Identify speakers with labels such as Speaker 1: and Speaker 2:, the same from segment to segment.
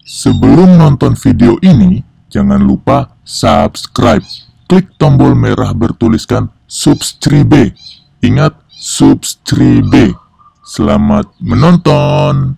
Speaker 1: Sebelum nonton video ini, jangan lupa subscribe. Klik tombol merah bertuliskan subscribe. Ingat, subscribe. Selamat menonton.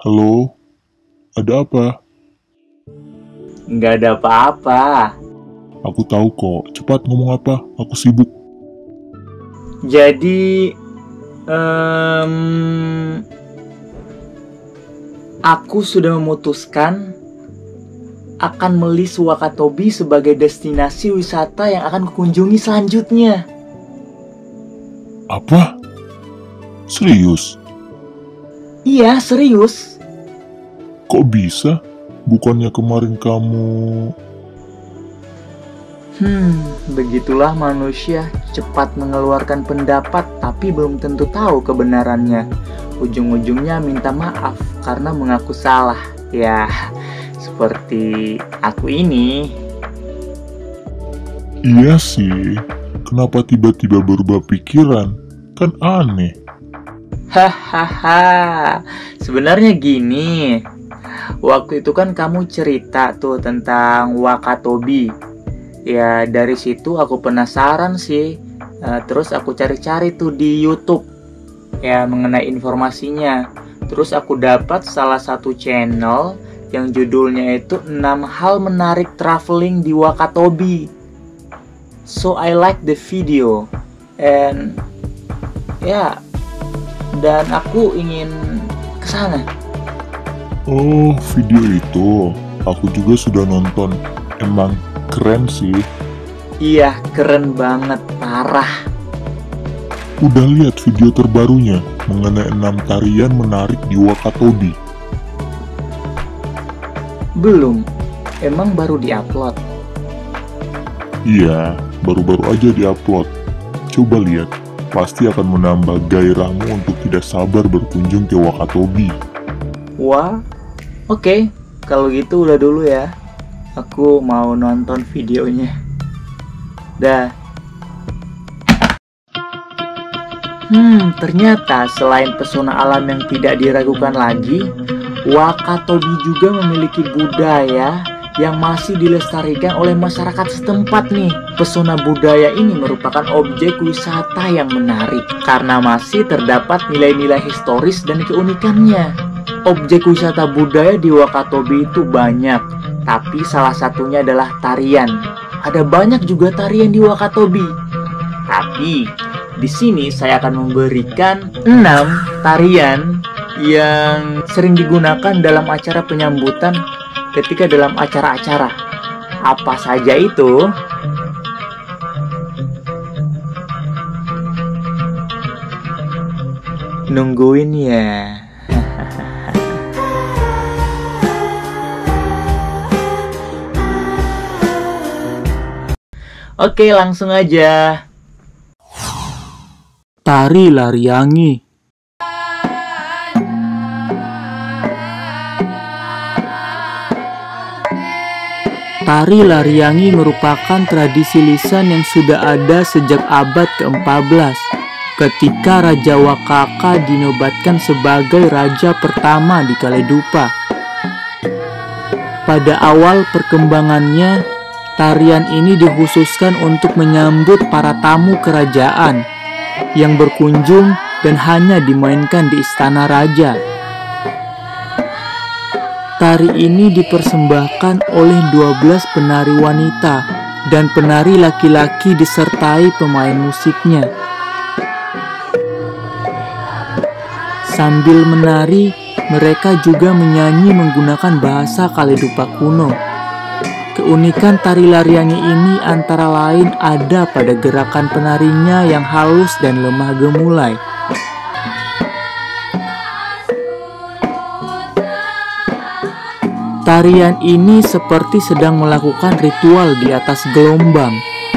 Speaker 1: Halo, ada apa?
Speaker 2: Nggak ada apa-apa.
Speaker 1: Aku tahu kok, cepat ngomong apa, aku sibuk.
Speaker 2: Jadi, aku sudah memutuskan akan melis Wakatobi sebagai destinasi wisata yang akan kukunjungi selanjutnya.
Speaker 1: Apa? Serius?
Speaker 2: Iya, serius.
Speaker 1: Kok bisa? Bukannya kemarin kamu...
Speaker 2: Begitulah manusia, cepat mengeluarkan pendapat tapi belum tentu tahu kebenarannya. Ujung-ujungnya minta maaf karena mengaku salah. Ya, seperti aku ini.
Speaker 1: Iya sih, kenapa tiba-tiba berubah pikiran? Kan aneh.
Speaker 2: Hahaha, sebenarnya gini. Waktu itu kan kamu cerita tuh tentang Wakatobi. Ya, dari situ aku penasaran sih. Terus aku cari-cari tuh di YouTube ya mengenai informasinya. Terus aku dapat salah satu channel yang judulnya itu 6 hal menarik traveling di Wakatobi. So I like the video and ya, dan aku ingin ke sana.
Speaker 1: Oh, video itu. Aku juga sudah nonton. Emang keren sih.
Speaker 2: Iya, keren banget, parah.
Speaker 1: Udah lihat video terbarunya mengenai 6 tarian menarik di Wakatobi?
Speaker 2: Belum, emang baru diupload.
Speaker 1: Iya, baru-baru aja diupload. Coba lihat, pasti akan menambah gairahmu untuk tidak sabar berkunjung ke Wakatobi.
Speaker 2: Wah, oke, kalau gitu udah dulu ya. Aku mau nonton videonya. Dah. Ternyata selain pesona alam yang tidak diragukan lagi, Wakatobi juga memiliki budaya yang masih dilestarikan oleh masyarakat setempat nih. Pesona budaya ini merupakan objek wisata yang menarik karena masih terdapat nilai-nilai historis dan keunikannya. Objek wisata budaya di Wakatobi itu banyak, tapi salah satunya adalah tarian. Ada banyak juga tarian di Wakatobi. Tapi di sini saya akan memberikan 6 tarian yang sering digunakan dalam acara penyambutan ketika dalam acara-acara. Apa saja itu? Nungguin ya. Oke, langsung aja. Tari Lariangi. Tari Lariangi merupakan tradisi lisan yang sudah ada sejak abad ke-14, ketika Raja Wakaka dinobatkan sebagai raja pertama di Kaledupa. Pada awal perkembangannya, tarian ini dikhususkan untuk menyambut para tamu kerajaan yang berkunjung dan hanya dimainkan di istana raja. Tari ini dipersembahkan oleh 12 penari wanita dan penari laki-laki disertai pemain musiknya. Sambil menari, mereka juga menyanyi menggunakan bahasa Kaledupa kuno. Keunikan tari Lariani ini antara lain ada pada gerakan penarinya yang halus dan lemah gemulai. Tarian ini seperti sedang melakukan ritual di atas gelombang.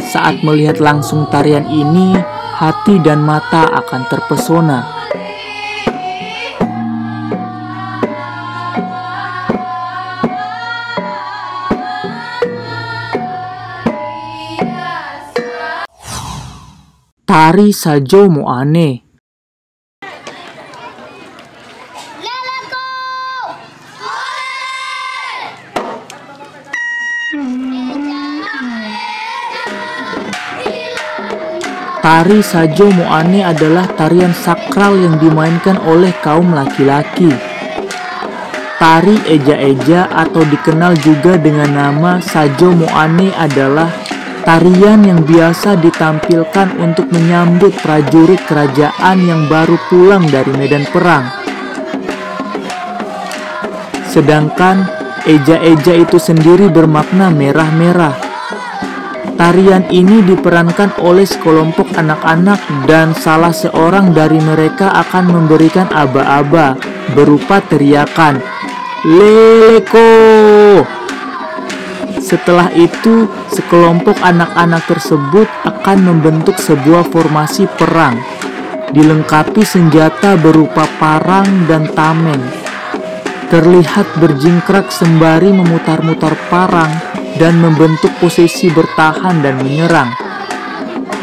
Speaker 2: Saat melihat langsung tarian ini, hati dan mata akan terpesona. Tari Sajo Moane. Tari Sajo Moane adalah tarian sakral yang dimainkan oleh kaum laki-laki. Tari Eja-Eja atau dikenal juga dengan nama Sajo Moane adalah tarian yang biasa ditampilkan untuk menyambut prajurit kerajaan yang baru pulang dari medan perang. Sedangkan Eja-Eja itu sendiri bermakna merah-merah. Tarian ini diperankan oleh sekelompok anak-anak dan salah seorang dari mereka akan memberikan aba-aba berupa teriakan "Leleko". Setelah itu, sekelompok anak-anak tersebut akan membentuk sebuah formasi perang, dilengkapi senjata berupa parang dan tameng. Terlihat berjingkrak sembari memutar-mutar parang dan membentuk posisi bertahan dan menyerang.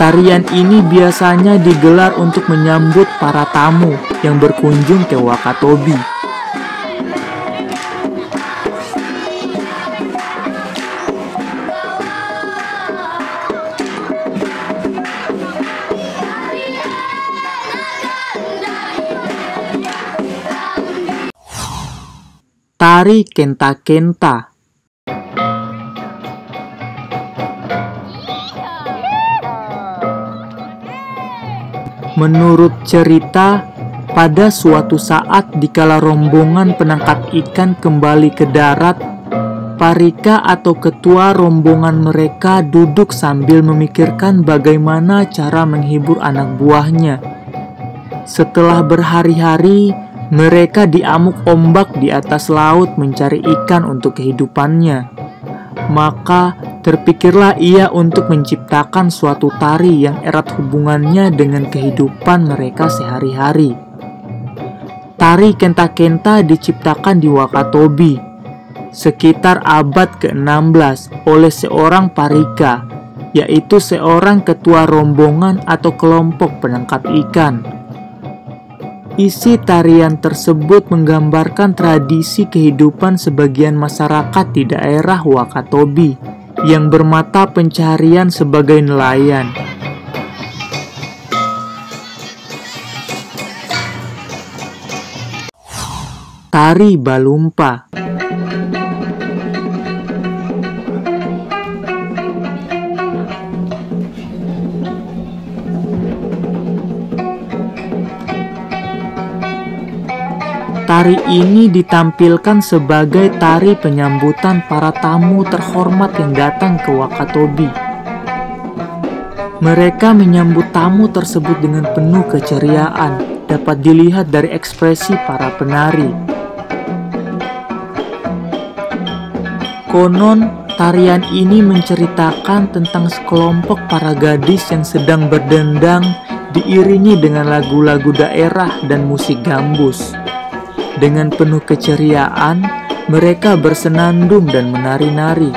Speaker 2: Tarian ini biasanya digelar untuk menyambut para tamu yang berkunjung ke Wakatobi. Tari Kenta-Kenta. Menurut cerita, pada suatu saat dikala rombongan penangkap ikan kembali ke darat, Parika atau ketua rombongan mereka duduk sambil memikirkan bagaimana cara menghibur anak buahnya. Setelah berhari-hari, mereka diamuk ombak di atas laut mencari ikan untuk kehidupannya. Maka terpikirlah ia untuk menciptakan suatu tari yang erat hubungannya dengan kehidupan mereka sehari-hari. Tari Kenta-Kenta diciptakan di Wakatobi sekitar abad ke-16 oleh seorang Parika, yaitu seorang ketua rombongan atau kelompok penangkap ikan. Isi tarian tersebut menggambarkan tradisi kehidupan sebagian masyarakat di daerah Wakatobi yang bermata pencaharian sebagai nelayan. Tari Balumpa. Tari ini ditampilkan sebagai tari penyambutan para tamu terhormat yang datang ke Wakatobi. Mereka menyambut tamu tersebut dengan penuh keceriaan, dapat dilihat dari ekspresi para penari. Konon, tarian ini menceritakan tentang sekelompok para gadis yang sedang berdendang diiringi dengan lagu-lagu daerah dan musik gambus. Dengan penuh keceriaan, mereka bersenandung dan menari-nari.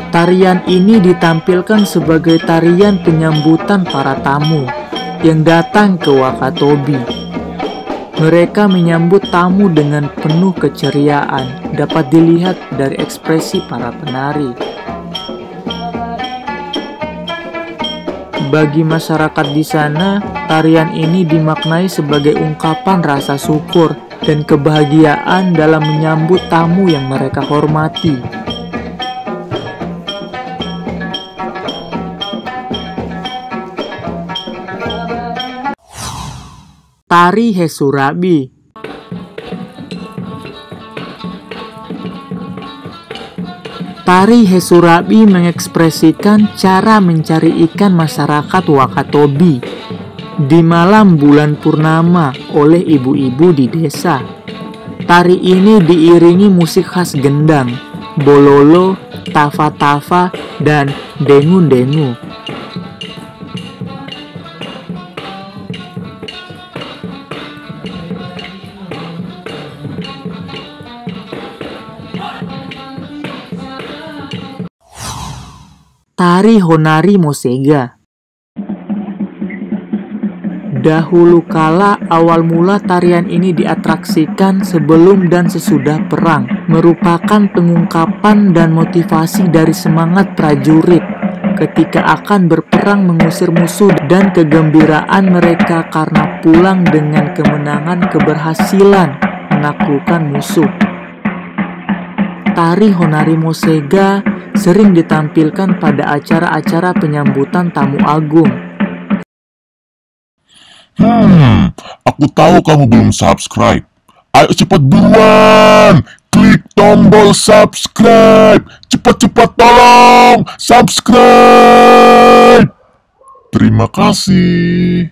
Speaker 2: Tarian ini ditampilkan sebagai tarian penyambutan para tamu yang datang ke Wakatobi. Mereka menyambut tamu dengan penuh keceriaan, dapat dilihat dari ekspresi para penari. Bagi masyarakat di sana, tarian ini dimaknai sebagai ungkapan rasa syukur dan kebahagiaan dalam menyambut tamu yang mereka hormati. Tari Hesurabi. Tari Hesurabi mengekspresikan cara mencari ikan masyarakat Wakatobi di malam bulan purnama oleh ibu-ibu di desa. Tari ini diiringi musik khas gendang, bololo, tafa-tafa, dan dengu-dengu. Tari Honari Mosega. Dahulu kala awal mula tarian ini diatraksikan sebelum dan sesudah perang, merupakan pengungkapan dan motivasi dari semangat prajurit ketika akan berperang mengusir musuh dan kegembiraan mereka karena pulang dengan kemenangan keberhasilan menaklukkan musuh. Tari Honari Mosega sering ditampilkan pada acara-acara penyambutan tamu agung.
Speaker 1: Aku tahu kamu belum subscribe. Ayo cepat buruan, klik tombol subscribe. Cepat-cepat tolong, subscribe. Terima kasih.